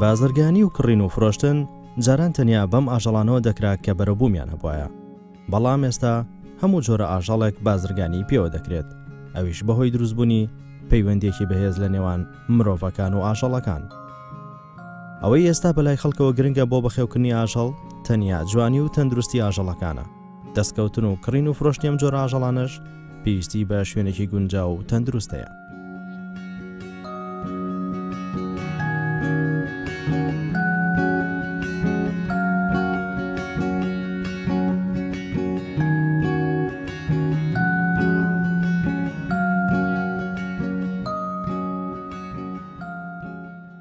بازرگانی و کڕین و فرۆشتن جاران تەنیا بەم ئاژەڵانەوە دەکرا کە بەرەبوومیان هەبوایە. بەڵام ئێستا هەموو جۆرە ئاژەڵێک بازرگانی پێوە دەکرێت، ئەویش بەهۆی دروستبوونی پەیوەندێکی بەهێز لە نێوان مرۆڤەکان و ئاژەڵەکان. ئەوەی ئێستا بەلای خەڵکەوە گرنگە بۆ بەخێوکردنی ئاژەڵ تەنیا جوانی و تەندروستی ئاژەڵەکانە. دەستکەوتن و کڕین و فرۆشتنی ئەم جۆرە ئاژەڵانەش پێویستی بە شوێنێکی گونجاو و تەندروستەیە.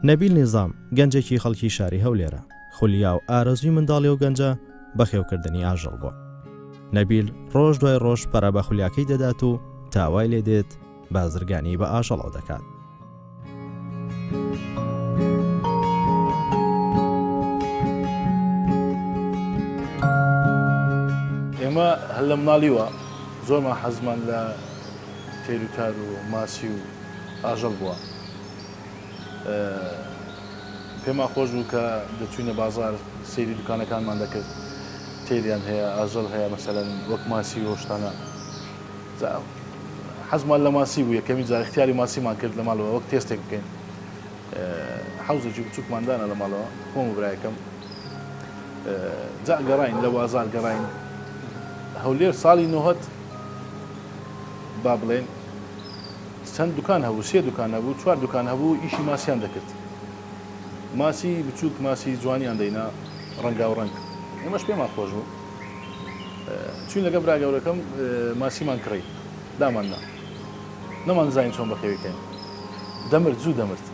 نەبیل نیزام گەنجێکی خەڵکی شاری هەولێرە، خولیا و ئارەزوی منداڵی و گەنجە بەخێوکردنی ئاژەڵ بووە. نەبیل ڕۆژ دوای ڕۆژ پەرە بە خولیاکەی دەدات و تاوای لێ دێت بازرگانی بە ئاژەڵەوە دەکات. ئێمە هەر لە مناڵیوە زۆرمان حەزمان لە تێروتار و ماسی و ئاژەڵ بووە. پێمان خۆش بوو کە دەچوینە بازار سەیری دوکانەکانمان دەکرد، تێریان هەیە، ئاژەڵ هەیە، مەسەلەن وەک ماسی و شتانە. حەزمان لە ماسی بوو، یەکەمی جار اختیاری ماسیمان کرد لە ماڵەوە وەک تێستێک بکەین. حەوزێکی بچووکماندانە لە ماڵەوە خۆم و برایەکەم. جا گەڕاین لە بازار گەڕاین. هەولێر ساڵی 90 با بڵێن چەند دوکان هەبوو، 3 دوکان هەبوو، 4 دوکان هەبوو، ئیشی ماسییان دەکرد. ماسی بچووک، ماسی جوانیان دەینا ڕەنگا و ڕەنگ. ئێمەش پێمان خۆش بوو. چوین لەگە برا گەورەکەم ماسیمان کڕی، داماننا. نەمانزانین چۆن بەخێویکەین. دەمرد، زوو دەمرد.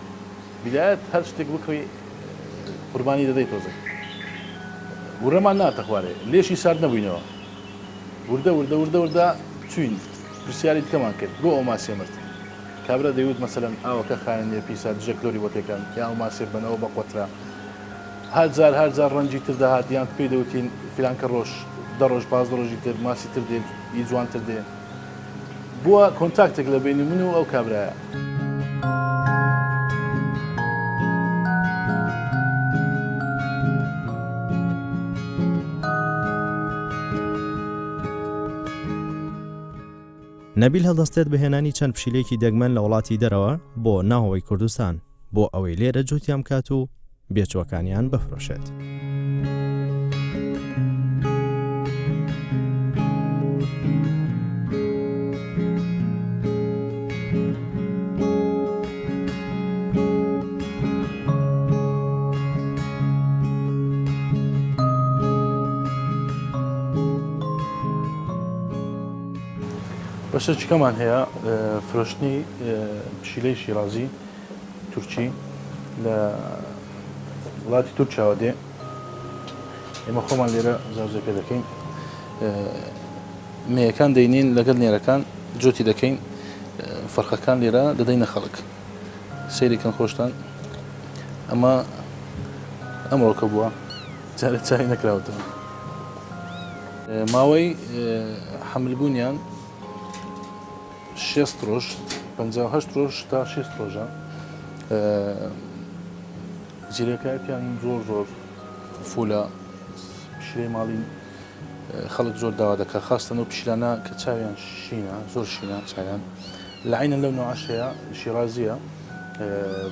بیدایەت هەر شتێک بکڕی قوربانی دەدەی تۆزێک. وڕەمان ناتە خوارێ، لێشی سارد نەبووینەوە. وردە چوین، پرسیاری دیکەمان کرد، بۆ ئەو ماسیە مرد. کابرا دەیوت مەسەلەن ئاوەکە خایەنێ پیسە دژە کلۆری بۆ تێکەن، یا ئەو ماسێ بنەوە بە قوترا. هەر جار ڕەنجی تر دەهات، یان پێی دەوتین فیلانکە ڕۆژ، 10 ڕۆژ 15 ڕۆژی تر ماسی تر دێن، ئی جوانتر دێن. بووە کۆنتاکتێک لە بینی من و ئەو کابرایە. نەبیل هەڵدەستێت بەهێنانی چەند پشیلێکی دەگمەن لە وڵاتی دەرەوە بۆ ناوەوەی کوردستان بۆ ئەوەی لێرە جوتیان بکات و بێچووەکانیان بفرۆشێت. بەشەکەمان هەیە فرۆشتنی پشیلەی شیرازی تورکی لە وڵاتی تورکیاوە دێ. ئێمە خۆمان لێرە زاوزە پێ دەکەین، مێیەکان دەینین لەگەڵ نێرەکان جۆتی دەکەین، فەرخەکان لێرە دەدەینە خەڵک. سەیرێکن خۆشتان. ئەمە ئەمڕۆکە بووە، جارێک چاوی نەکراوەتەوە. ماوەی حەملبوونیان 6 ڕۆژ، 58 ڕۆژ تا 6 ڕۆژە. جیرەکایەتیان زۆر فولە، پشیلەی ماڵی خەڵک زۆر داوا دەکات، خاستن و پشیلانە کە چاویان شینە، زۆر شینە چاویان. لە عینەن لەو نەواشەیە شیرازیە،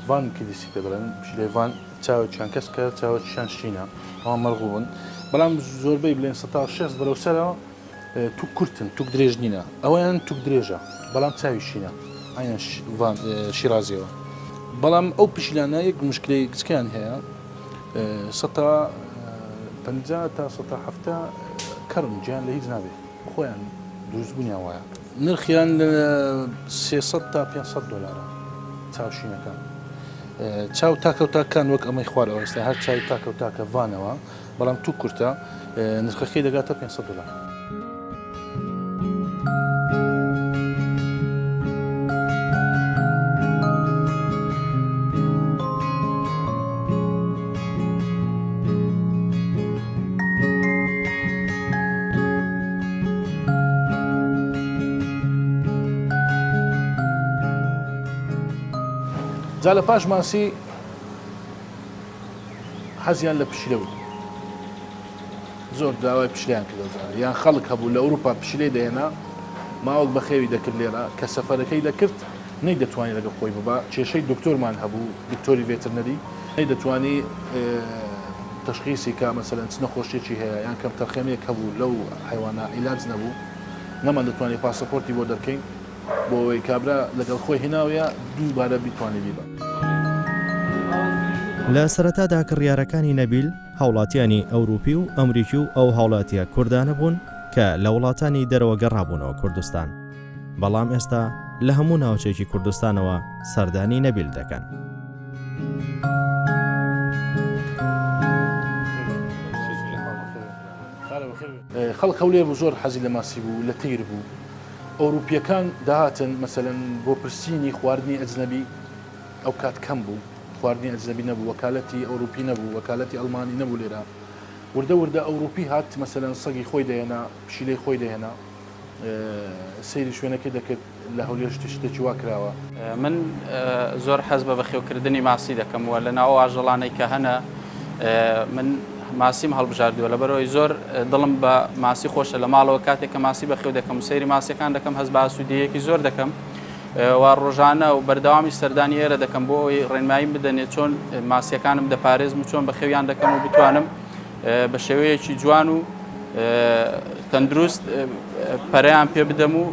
ڤان کلیسی پێ دەڵێن، پشیلەی ڤان چاوێکیان کەس کە چاوێکیان شینە، ئەوان مەرغوبن. بەڵام زۆربەی بڵێن 160 بەرەوسەرەوە توک کورتن، توک درێژ نینە، ئەوەیان توک درێژە، بەڵام چاوی شینە، عینەن شیرازیەوە. بەڵام ئەو پشیلانە یەک مشکلەی کچکیان هەیە، 150 تا 170 کەڕن، گیان لە هیچ نابێت، خۆیان دروستبوونیان وایە. نرخیان لە 300 تا 500 دۆلارە چاوشینەکان. چاو تاکەوتاکان وەک ئەمەی خوارەوە ئێستا هەر چاوی تاکەوتاکە ڤانەوە، بەڵام توو کورتە نرخەکەی دەگاتە 500 دۆلار. جا لە پاش ماسی حەزیان لە پشیلە بوو زۆر داوای پشلیان کردەوە یان خەڵک هەبوو لە ئەوروپا پشلێ دەهێنا ماوەک بەخێوی دەکرد لێرە کە سەفەرەکەی دەکرد نەی دەتوانێت لەگە خۆی ببا کێشەی دکتۆرمان هەبوو دکتۆری ڤێترنەری نەی دەتوانی تشخیصی کا مەسەلەن چ نەخۆشیێکی هەیە یان کەم تەرخەمێک هەبوو لەو حیوانە عیلاج نەبوو نەمان دەتوانێت پاسەپۆرتی بۆ دەرکەین بۆ ئەوەی کابرا لەگەڵ خۆی هێناویە دووبارە بیتوانێت بیبە. لە سەرەتادا کڕیارەکانی نەبیل هاوڵاتیانی ئەوروپی و ئەمریکی و ئەو هاوڵاتیە کوردانە بوون کە لە وڵاتانی دەرەوە گەڕابوونەوە کوردستان بەڵام ئێستا لە هەموو ناوچێکی کوردستانەوە سەردانی نەبیل دەکەن. خەڵک هەولێر بوو زۆر حەزی لە ماسی بوو لە تیر بوو ئەوروپیەکان داهاتن مەسەلەن بۆ پرسینی خواردنی ئەجنەبی ئەو کات کەم بوو خواردنی ئەجنەبی نەبوو وەکالەتی ئەوروپی نەبوو وەکالەتی ئەڵمانی نەبوو لێرە وردە ئەوروپی هات مەسەلەن سەگی خۆی دەهێنا پشیلەی خۆی دەهێنا سەیری شوێنەکەی دەکرد لە هەولێر شتێکی وا کراوە. من زۆر حەز بە بەخێوکردنی ماسی دەکەمەوە لە ناو ئاژەڵانەی کە هەنە من ماسیم هەڵبژاردووە لەبەرەوەی زۆر دڵم بە ماسی خۆشە لە ماڵەوە کاتێک کە ماسی بەخێو دەکەم و سەیری ماسیەکان دەکەم هەز بە ئاسوودەیەکی زۆر دەکەم و ڕۆژانە و بەردەوامی سەردانی ئێرە دەکەم بۆ ئەوەی ڕێنماییم بدەنێت چۆن ماسیەکانم دەپارێزم و چۆن بەخێویان دەکەم و بتوانم بە شێوەیەکی جوان و تەندروست پەرەیان پێ بدەم و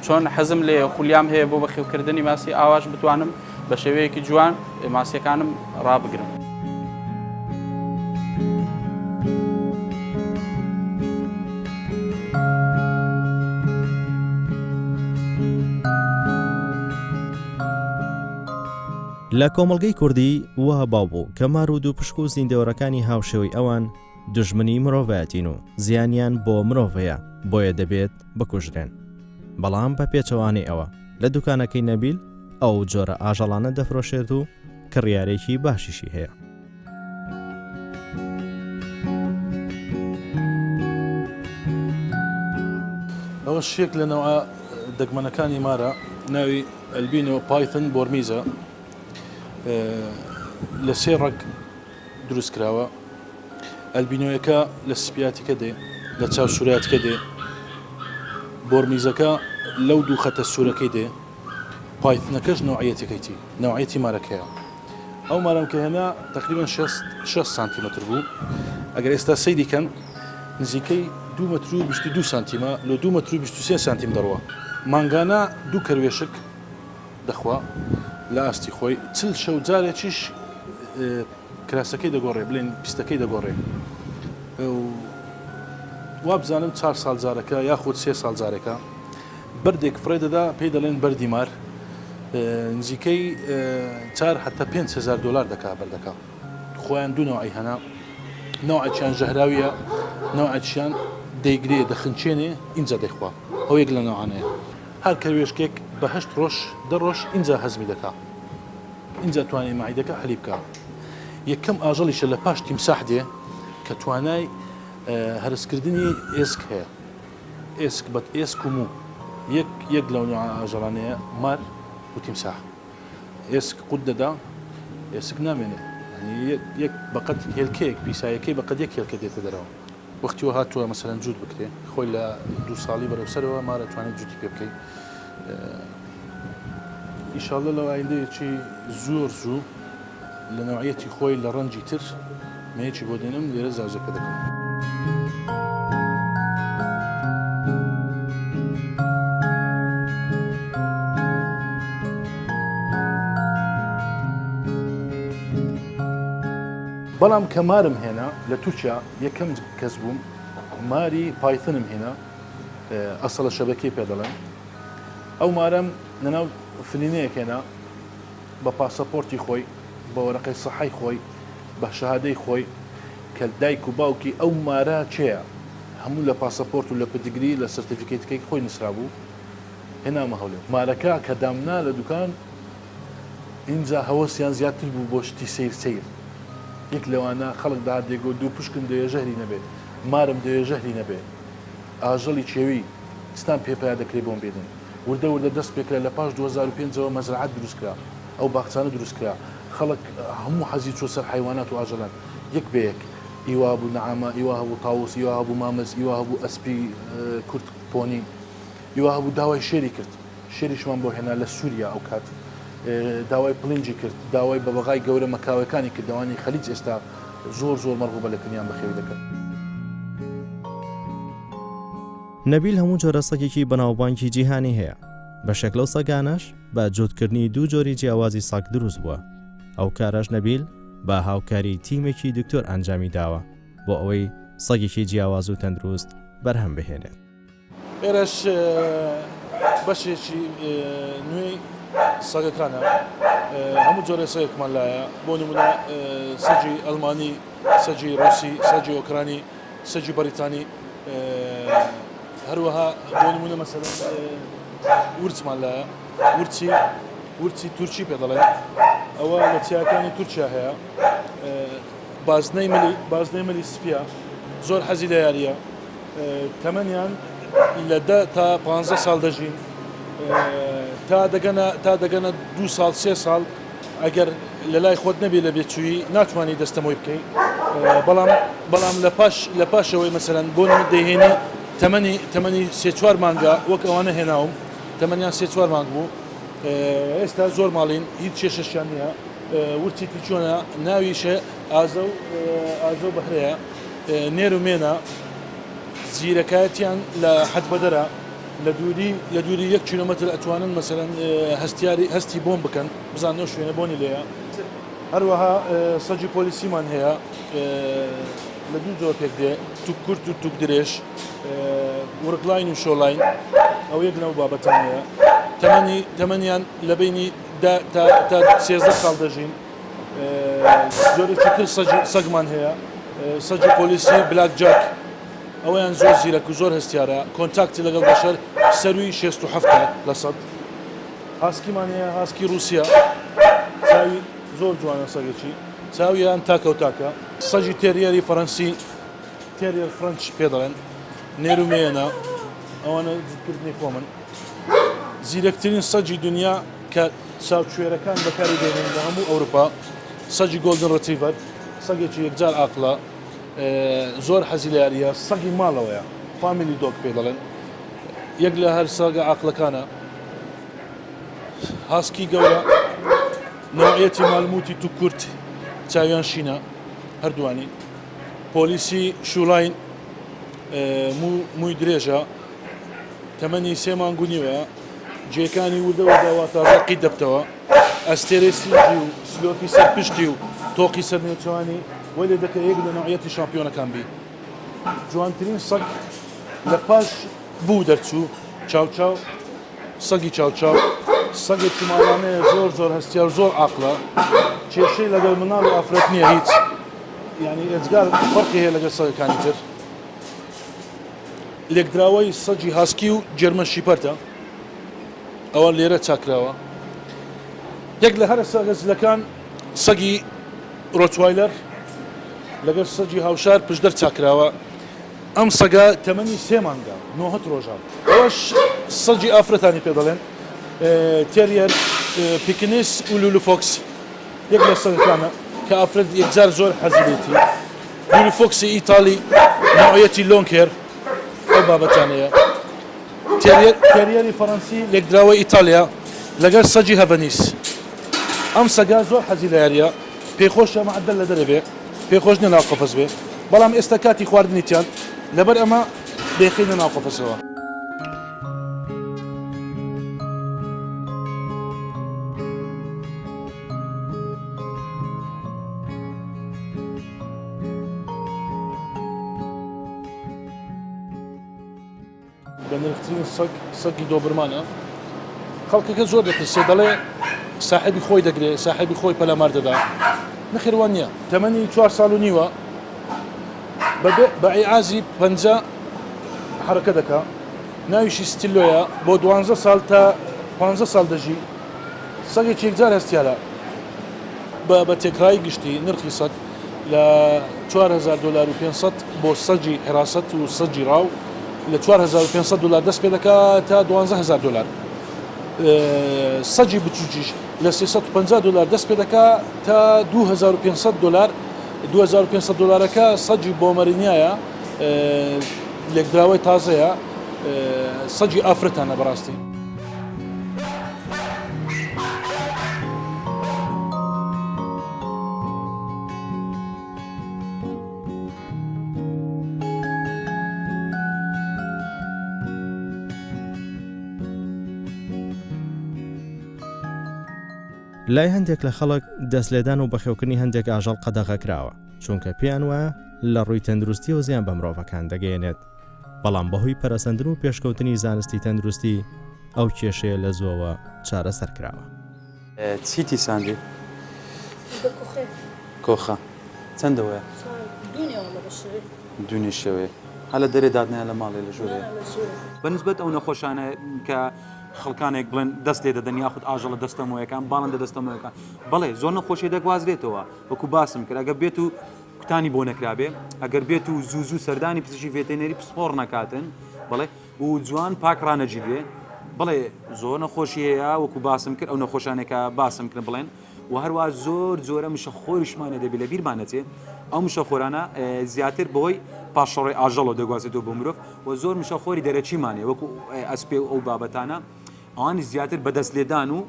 چۆن حەزم لێ خولیام هەیە بۆ بەخێوکردنی ماسی ئاواش بتوانم بە شێوەیەکی جوان ماسیەکانم ڕابگرم. لە کۆمەڵگەی کوردی وە باو بوو کە مار و دوو پشک و زیندەوەرەکانی هاوشێوەی ئەوان دژمنی مرۆڤایەتین و زیانیان بۆ مرۆڤەیە بۆیە دەبێت بکوژرێن بەڵام بە پێچەوانەی ئەوە لە دوکانەکەی نەبیل ئەو جۆرە ئاژەڵانە دەفرۆشێت و کڕیارێکی باشیشی هەیە. ئەوە شێک لەنەوە دەگمەنەکانی مارە ناوی ئەلبینۆ پایتن بۆرمیزە لە سێ ڕەگ دروست کراوە ئەلبینۆیەکە لە سپیاتیکە دێ لە چاو سووراتکە دێ بۆرمیزەکە لەو دوو خەتە سوورەکەی دێ پایتنەکەش نوعەتەکەیتی نوعەتی مارەکەیە ئەو مارەم کە هێنا تقریبا 6 سانتیمەتر بوو ئەگەر ئێستا سەیریکەن نزیکەی 2 متر و 22 سانتیمە لە 2 متر و 23 سانتیم دەڕوە مانگانە دوو کەروێشک دەخوا لە ئاستی خۆی چل شەو جارێکیش کراسەکەی دەگۆڕێ بڵێن پیستەکەی دەگۆڕێ وا بزانم 4 ساڵ جارەکە یاخود 3 ساڵ جارێکە بەردێک فڕێ دەدا پێی دەڵێن بەردی مار نزیکەی 4 حتا 5,000 دلار دەکا بەردەکە خۆیان دوو نوعی هەنا نوعەکیان ژەهراویە نوعەکیان دەیگرێ دەخنچێنێ ئینجا دەیخوا ئەو یەک لە نوعانەیە هەر کەروێشکێک بە 8 ڕۆژ 10 ڕۆژ ئینجا هەزمی دەکا ئینجا توانێ مەعیدەکە حەلی بکە یەکەم ئاژەڵیشە لە پاش تیمساح دێ کە توانای هەرسکردنی ئێسک هەیە ئێسک بەت ئێسک و موو یەک لەو نوع ئاژەڵانەیە مار و تیمساح ئێسک قوت دەدا ئێسک نامێنێ یەک بەقەت هێلکەیەک پیسایەکەی بەقەت یەک هێلکە دێتە دەرەوە وەختیوە هاتووە مەسەلەن جووت بکرێ خۆی لە 2 ساڵی بەرەوسەرەوە مارە توانێت جووتی پێ بکەیت ئیشاڵڵە لەو ئایندەیەکی زۆر زوو لە نوعەتی خۆی لە ڕەنجی تر مەیەکی بۆ دێنم لێرە زاوزەکە دەکەم. بەڵام کە مارم هێنا لە تورکیا یەکەم کەس بووم ماری پایتنم هێنا ئەسڵە شەبەکەی پێ دەڵێن ئەو مارەم لەناو فلینەیەک هێنا بە پاسەپۆرتی خۆی بە وەرەقەی سەحای خۆی بە شەهادەی خۆی کە دایک و باوکی ئەو مارە چێە هەموو لە پاسەپۆرت و لە پدیگری لە سرتیفیکێتەکەی خۆی نووسرا بوو هێنامە هەولێر مارەکە کە دامنا لە دوکان ئینجا هەوەسیان زیاتر بوو بۆ شتی سیر یەک لەوانە خەڵک دادێگۆ دوو پشکم دەیە ژەهری نەبێت مارم دەیە ژەهری نەبێت ئاژەڵی چێوی ستان پێپیا دەکرێت بۆم بێدن وردە دەست پێکرا لە پاش 2005ەوە مەزرعەت دروستکرا ئەو باخچانە دروستکرا خەڵک هەموو حەزی چۆ سەر حیوانات و ئاژەلان یەک بەیەک ئیوا بوو نەعامە ئیوا هەبوو تاووس ئیوا هەبوو مامەز ئیوا هەبوو ئەسپی کورد پۆنی ئیوا هەبوو داوای شێری کرد شێریشمان بۆ هێنا لە سووریا ئەو کات داوای پڵنجی کرد داوای بە بەغای گەورە مەکاوەکانی کردوانی خەلیج ئێستا زۆر مەرغوبە لە کنیان بەخێوی دەکەن. نەبیل هەموو جۆرە سەگێکی بەناوبانکی جیهانی هەیە بە شەکلە و سەگانەش بە جوتکردنی دوو جۆری جیاوازی سەگ دروست بووە. ئەو کارەش نەبیل بە هاوکاری تیمێکی دکتۆر ئەنجامی داوە بۆ ئەوەی سەگێکی جیاواز و تەندروست بەرهەم بهێنێت. ئێرەش بەشێکی نوێی سەگەکانە هەموو جۆرە سەگێکمان لایە بۆ نمونە سەگی ئەڵمانی سەگی ڕوسی سەگی ئۆکرانی سەگی بەریتانی هەروەها بۆ نمونە مەسەلەن ورچمان لایە ورچی تورکی پێ دەڵێن ئەوە لە چیاکانی تورکیا هەیە بازنەی ملی سپیە زۆر حەزی لە یاریە تەمەنیان لە 10 تا 15 ساڵ دەژین تا دەگەنە 2 ساڵ 3 ساڵ ئەگەر لە لای خۆت نەبێ لە بێچووی ناتوانانی دەستەمۆی بکەیت بەڵام لە پاشەوەی مەسەلەن بۆ دەیهێنی تەمەنی 3-4 مانگە وەک ئەوانە هێناوم تەمەنیان 3-4 مانگ بوو ئێستا زۆر ماڵین هیچ کێشەشیان نییە ورچی چۆنە ناویشە ئازۆ بەهرەیە نێر و مێنە زیرەکایەتیان لە حەد بەدەرە لە دووری 1 کیلۆمەتر ئەتوانن مەسەلەن هەستی بۆم بکەن بزان نەو شوێنە بۆنی لێیە هەروەها سەگی پۆلیسیمان هەیە لە دوو جۆر پێک دێ توک کورت و توک درێژ وڕکلاین و شۆلاین ئەو یەک لەو بابەتان هەیە تەمەنیان لە بینی تا 13 ساڵ دەژین زۆرێکی تر سەگمان هەیە سەگی پۆلیسی بلاک جاک ئەویان زۆر زیرەک و زۆر هەستیارە کۆنتاکتی لەگەڵ بەشەر سەروی 67 لە سەد هاسکیمان هەیە هاسکی رووسیا چاوی زۆر جوانە سەگێکی چاویان تاکە و تاکە سەگی تێریەری فەڕەنسی تێریەر فرەنچ پێ دەڵێن نێر و مێنە ئەوانە جوتکردنی خۆمن زیرەکترین سەگی دنیا کە چاوچێرەکان بەکاری دێنن لە هەموو ئەوروپا سەگی گۆلدن ڕەتیڤەر سەگێکی یەکجار ئاقلە زۆر حەزی لە یاریە سەگی ماڵەوەیە فامیلی دۆک پێ دەڵێن یەک لە هەر سەگە ئاقلەکانە هاسکی گەورە نوعەتی مالموتی تو کورت چاویان شینە هەردووانی پۆلیسی شوڵاین مووی درێژە تەمەنی 3 مانگ و نیوەیە جێکانی وردەوە تازە قید دەبتەوە ئەستێرەی سینجی و سلۆپی سەر پشتی و تۆقی سەر نێوچوانی وەی لێ دەکە یەک لە نوعەتی شامپیۆنەکان بی جوانترین سەگ لە پاش بوو دەرچوو چاوچاو سەگی چاوچاو سەگێکی ماڵانەیە زۆر هەستیار زۆر عاقلە کێشەی لەگەڵ مناڵ و ئافرەت نییە هیچ یعنی ئێجگار فەرقی هەیە لەگەڵ سەگەکانی تر لێکدراوەی سەگی هاسکی و جێرمەن شیپەرتە ئەوە لێرە چاکراوە یەک لە هەرە سەگەزلەکان سەگی ڕۆتوایلەر لەگەر سەگی هاوشار پشدەر چاکراوە ئەم سەگا تەمەنی 3 مانگە 9 ڕۆژان ئەوەش سەگی ئافرەتانی پێ دەڵێن تێریەر پیکنیس و لولو فۆکس یەک لە سەگەکانە کە ئافرەت یەکجار زۆر حەزیێتی لولو فۆکسی ئیتالی نوعەتی لۆنکێر ئەو بابەتانەیە تێریەری فەڕەنسی لێکدراوەی ئیتالیا لەگەر سەگی هەڤەنیس ئەم سەگا زۆر حەزی لە یاریە پێخۆشە مەعدەل لە دەرەبێ پێخۆش نە ناو قەفەس بێ بەڵام ئێستا کاتی خواردنیتیان لەبەر ئەمە بێخینە ناو قەفەسەوە بە نرخترین سەگی دۆبرمانە خەڵکەکە زۆر دەترسێ دەڵێ ساحبی خۆی دەگرێت ساحبی خۆی پەلامار دەدا نەخێوان نییە تەمەنی 4 ساڵ و نیوە بە عیعازی 50 حرەکە دەکا ناویشی ستیلۆیە بۆ 12 ساڵ تا 15 ساڵ دەژی سەگێکی یەکجار هەستیارە بە تێکرایی گشتی نرخی سەگ لە 4,000 دلار و 500 بۆ سەگی حراست و سەگی ڕاو لە 4,500 دلار دەست پێ دەکات تا 12,000 دلار سەجی بچووکیش لە 350 دلار دەست پێ دەکا تا 2500 دلار 2500 دلارەکە سەجی بۆمەرینایە لێکدراوەی تازەیە سەجی ئافرەتانە بەڕاستی. لای هەندێک لە خەڵک دەستلێدان و بەخێوکردنی هەندێک ئاژەڵ قەدەغە کراوە چونکە پێیان وایە لە ڕووی تەندروستی و زیان بە مرۆڤەکان دەگەیەنێت بەڵام بەهۆی پەرەسەندن و پێشکەوتنی زانستی تەندروستی ئەو کێشەیە لە زۆوە چارەسەر کراوە. چیتی ساندی؟ کۆخە چەندەوەیە؟ دوونی شەوێ هەلە دەرێ دادنیان لە ماڵێ لە ژوورێ بەنسبەت ئەو نەخۆشانە کە خەڵکانێک بڵێن دەست لێ دەدەن یاخود ئاژەڵە دەستەمەوەیەکان باڵندە دەستەمەوەیەکان بەڵێ زۆر نەخۆشی دەگوازرێتەوە وەکو باسم کرد ئەگەر بێت و کوتانی بۆ نەکرابێ ئەگەر بێت و زوو سەردانی پزیشکی ڤێتێنەری پسپۆڕ نەکاتن بڵێ و جوان پاک ڕانەجیبێ بڵێ زۆر نەخۆشی هەیە وەکو باسم کرد ئەو نەخۆشانێکە باسم کرد بڵێن و هەروە زۆر جۆرە مشەخۆریشمانە دەبێت لە بیرمانەچێ ئەو مشەخۆرانە زیاتر بۆی پاشەڕێ ئاژەڵۆ دەگوازێتەوە بۆ مرۆڤ و زۆر مشەخۆری دەرەچیمانێ وەکو ئەسپێ ئەو بابەتانە ئەوانی زیاتر بەدەست لێدان و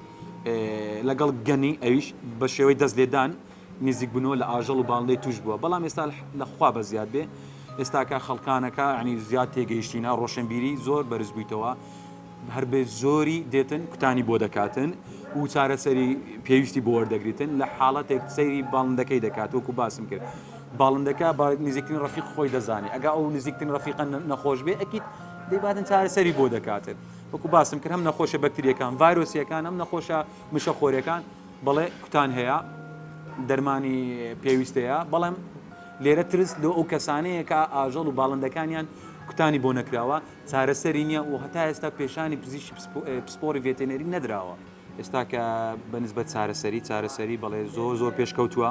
لەگەڵ گەنی ئەویش بە شێوەی دەست لێدان نزیک بنەوە لە ئاژەڵ و باڵندەی توش بووە بەڵام ئێستا لەخوا بە زیاد بێ ئێستاکە خەڵکانەکە عنی زیاد تێگەیشتینە ڕۆشنبیری زۆر بەرز بوویتەوە هەر بێ زۆری دێتن کوتانی بۆ دەکاتن و چارەسەری پێویستی بۆ وەردەگریتن لە حاڵەتێک سەیری باڵندەکەی دەکات وەکو باسم کرد باڵندەکە با نزیکترین ڕەفیق خۆی دەزانێت ئەگە ئەو نزیکترین ڕەفیقە نەخۆش بێ ئەکید دەیباتن چارەسەری بۆ دەکاتن وەکو باسم کرد هەم نەخۆشە بەکتریەکان ڤایرۆسیەکان هەم نەخۆشە مشەخۆریەکان بەڵێ کوتان هەیە دەرمانی پێویستەیە بەڵام لێرە ترس لە ئەو کەسانەیە کە ئاژەڵ و باڵندەکانیان کوتانی بۆ نەکراوە چارەسەری نییە و هەتا ئێستا پێشانی پزیشکی پسپۆری ڤێتێنەری نەدراوە ئێستا کە بەنسبەت چارەسەری بەڵێ زۆر پێشکەوتووە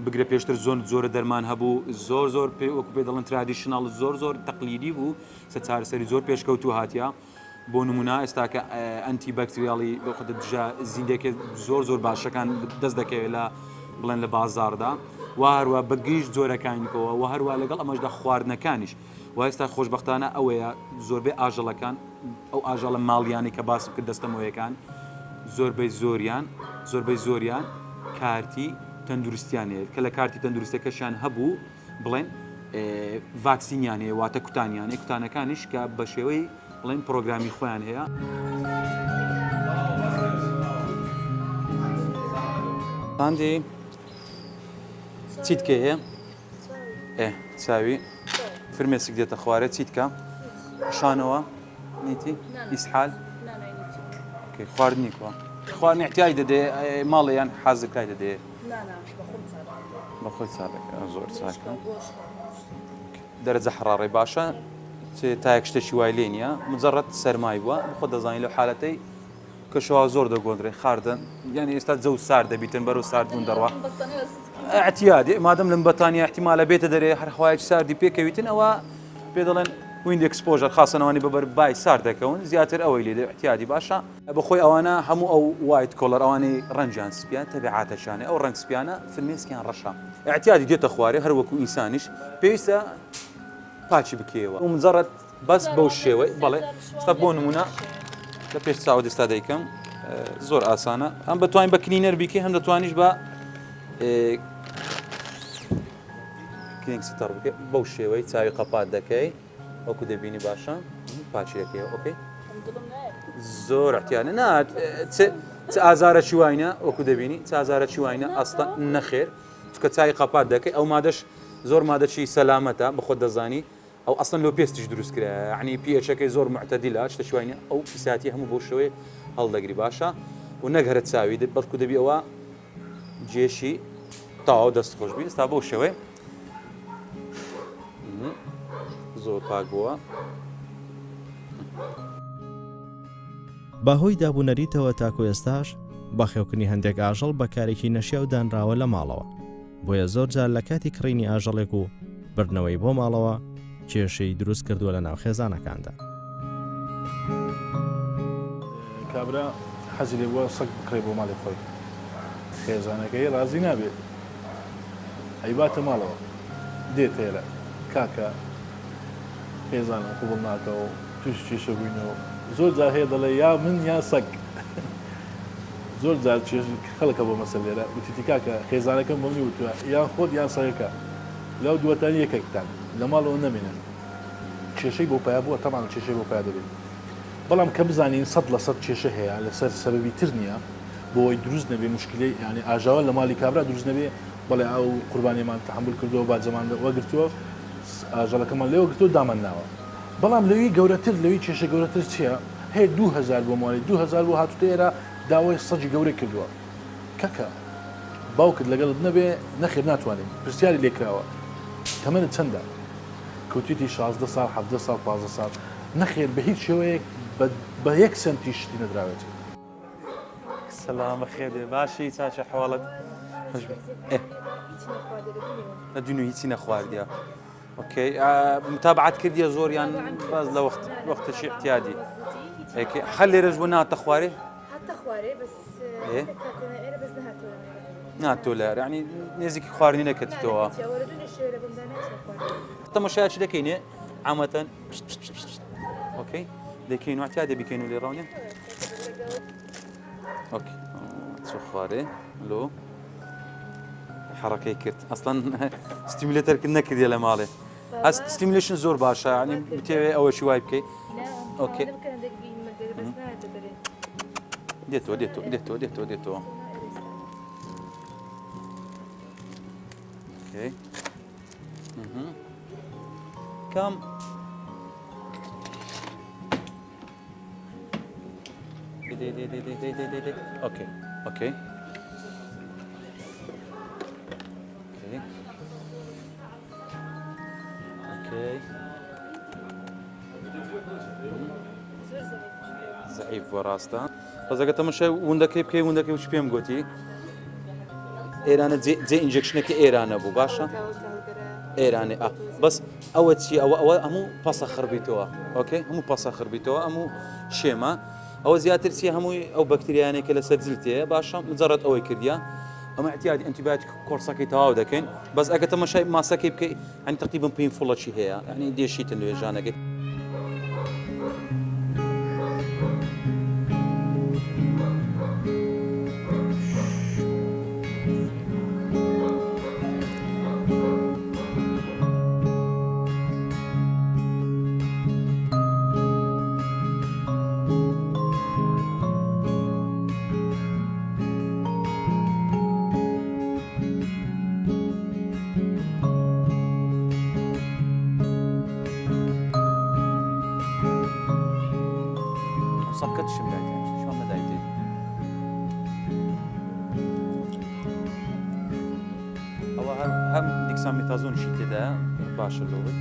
بگرە پێشتر زۆر دەرمان هەبوو زۆر وەکو پێ دەڵێن ترادیشناڵ زۆر تەقلیدی بوو چارەسەری زۆر پێشکەوتوو هاتیە بۆ نمونە ئێستا کە ئەنتی بەکتریاڵی بەخۆتە دژە زیندێکی زۆر باشەکان دەست دەکەوێت لە بڵێن لە بازاردا و هەروە بەگەیشت جۆرەکانیکەوە و هەروە لەگەڵ ئەمەشدا خواردنەکانیش و ئێستا خۆشبەختانە ئەوەیە زۆربەی ئاژەڵەکان ئەو ئاژەڵە ماڵیانی کە باسم کرد دەستەمەوەیەکان زۆربەی زۆریان کارتی تەندروستیان هەیە کە لە کارتی تەندروستەکەشیان هەبوو بڵێن ڤاکسینیان هەیە واتە کوتانیان کوتانەکانیش کە بە شێوەی بڵێن پرۆگرامی خۆیان هەیە ساندی چیت کێ هەیە؟ چاوی فرمێسک دێتە خوارێ چیتکە شانەوە نیتی ئیسحال خواردنی کۆ خواردنی احتیاج دەدێ ماڵیان حەزەکەی دەدێ بەخۆی چاڵێک زۆر چاکە دەرەجە حرارەی باشە تایەک شتێکی وای لێ نییە مجەڕەت سەرمای بووە خۆ دەزانین لە حالەتەی کەشەوە زۆر دەگۆدرێ خاردن یعنی ئێستا جەو سارد دەبیتن بەرەو ساردبوون دەڕوا احتیادی مادەم لەم بەتانیا احتیمالە بێتە دەرێ هەر هەوایەکی ساردی پێکەویتن ئەوە پێ دەڵێن ویند ئەکسپۆژەر خاسەنەوەی بەبەر بای سارد دەکەون زیاتر ئەوەی لێدە احتیادی باشە بەخۆی ئەوانە هەموو ئەو وایت کۆلەر ئەوانەی ڕەنجیان سپیان تەبیعاتەشانێ ئەو ڕەنگ سپیانە فرمێسکیان ڕەشە احتیادی دێتە خوارێ هەر وەکو ئینسانیش پێویستە پاچی بکەوە و مجەڕەت بەس بەو شێوەی بەڵێ ستا بۆ نمونە لە پێش چاوە دەستا دەیکەم زۆر ئاسانە ئەم بەتوانین بە کلینەر بیکەی هەم دەتوانیش بە کلینگستەڕ بکەی بەو شێوەی چاوی قەپات دەکەی وەکو دەبینی باشە پاچی دەکەیەوە ئۆکەی زۆر احتیانە نات چ ئازارەکی واینە وەکو دەبینی چ ئازارەکی واینە ئەستا نەخێر چکە چای قەپات دەکەی ئەو مادەش زۆر مادەکی سەلامەتە بەخۆت دەزانی ئەو ئەسڵەن لۆ پێستیش دروست کرا عنی پێچەکەی زۆر معتەدیلە شتەی واینە ئەو پیساتی هەموو بۆ شەوەی هەڵدەگری باشە و نەگەرە چاوی بەڵکو دەبی ئەوە جێشی تاو دەست خۆش بی ئێستا بۆ شەوەی زۆر پاک بووە بەهۆی دابوونەریتەوە تاکو ئێستاش بەخێوکردنی هەندێک ئاژەڵ بەکارێکی نەشیاو دانراوە لە ماڵەوە بۆیە زۆر جار لە کاتی کڕینی ئاژەڵێک و بردنەوەی بۆ ماڵەوە کێشەی دروست کردووە لە ناو خێزانەکاندا کابرا حەزی لێ بووە سەگ بکڕێ بۆ ماڵی خۆی خێزانەکەی ڕازی نابێت ئەیباتە ماڵەوە دێت ئێرە کاکە خێزانە قوبڵ ناکەەوە توش چێشە بووینەوە زۆر جار هەیە دەڵێ یا من یا سەگ زۆر جار خەڵکە بۆ مەسەل لێرە وتیتی کاکە خێزانەکەم بۆمی وتووە یان خۆت یان سەگەکە لەو دووەتان یەکێکتان لە ماڵەوە نەمێنن کێشەی بۆ پیا بووە تەمان کێشەی بۆ پیا دەبێت بەڵام کە بزانین 100% کێشە هەیە لەسەر سەبەبی تر نییە بۆی دروست نەبێ مشکلی ینی ئاژاوە لە ماڵی کابرا دروست نەبێ بەڵێ ئەو قوربانیمان تحمل کردەوە با زەمان وەگرتووە ئاژەڵەکەمان لێوە گرتووە دامان ناوە بەڵام لەوی گەورەتر لەوی کێشە گەورەتر چییە هەیە 2000 بۆ ماڵی 2000 بۆ هاتوتە ئێرە داوای سەجی گەورەی کردووە کەکە باوکت لەگەڵت نەبێ نەخێر ناتوانین پرسیاری لێکراوە تەمەنت چەندە کەوتیتی 16 ساڵ 17 ساڵ 15 ساڵ نەخێر بە هیچ شێوەیەک بە 1 سنتی شتی نەدراوێت سلام خێر باشی چاچە حواڵت لە دوێ هیچی نەخواردیە اوكي متابعات كردية زور يعني باز لوقت شيء اعتيادي هيك خلي رجونا تخواري حتى خواري بس ايه انا بس نهاتو لا يعني نزيك خوارني نكتتوها وردوني الشيء بمدانيش خواري حتى مشاهد دكينه عامة اوكي دكينو اعتيادي بكينو لي راوني اوكي تسخواري لو حركه كرت اصلا ستيميليتر كنا كدي لا مالي هاست ستيميليشن زور باشا يعني بتي اول شيء وايب كي اوكي ديتو اوكي كم دي اوكي اوكي اوكي ضعيف وراستا بس اگه تماشا وندکی وش پیم گوتی ایران زي انجكشن که ایران ابو باشا ایرانی بس اول شيء او همو باس خربيتوا اوكي همو باس خربيتوا همو شيما او زياتر شيء همو او بكتيريا كلا سجلتي باشا مجرد او كرديا اما اعتيادي انتباهات كورسا كي تاو دكين بس اگه تماشا ما سكيب كي يعني تقريبا بين فول شيء هي يعني دي شيء تنو جانك سكتش مدايتي شو مدايتي هو هم ديكساميتازون شيء كده باش اللغة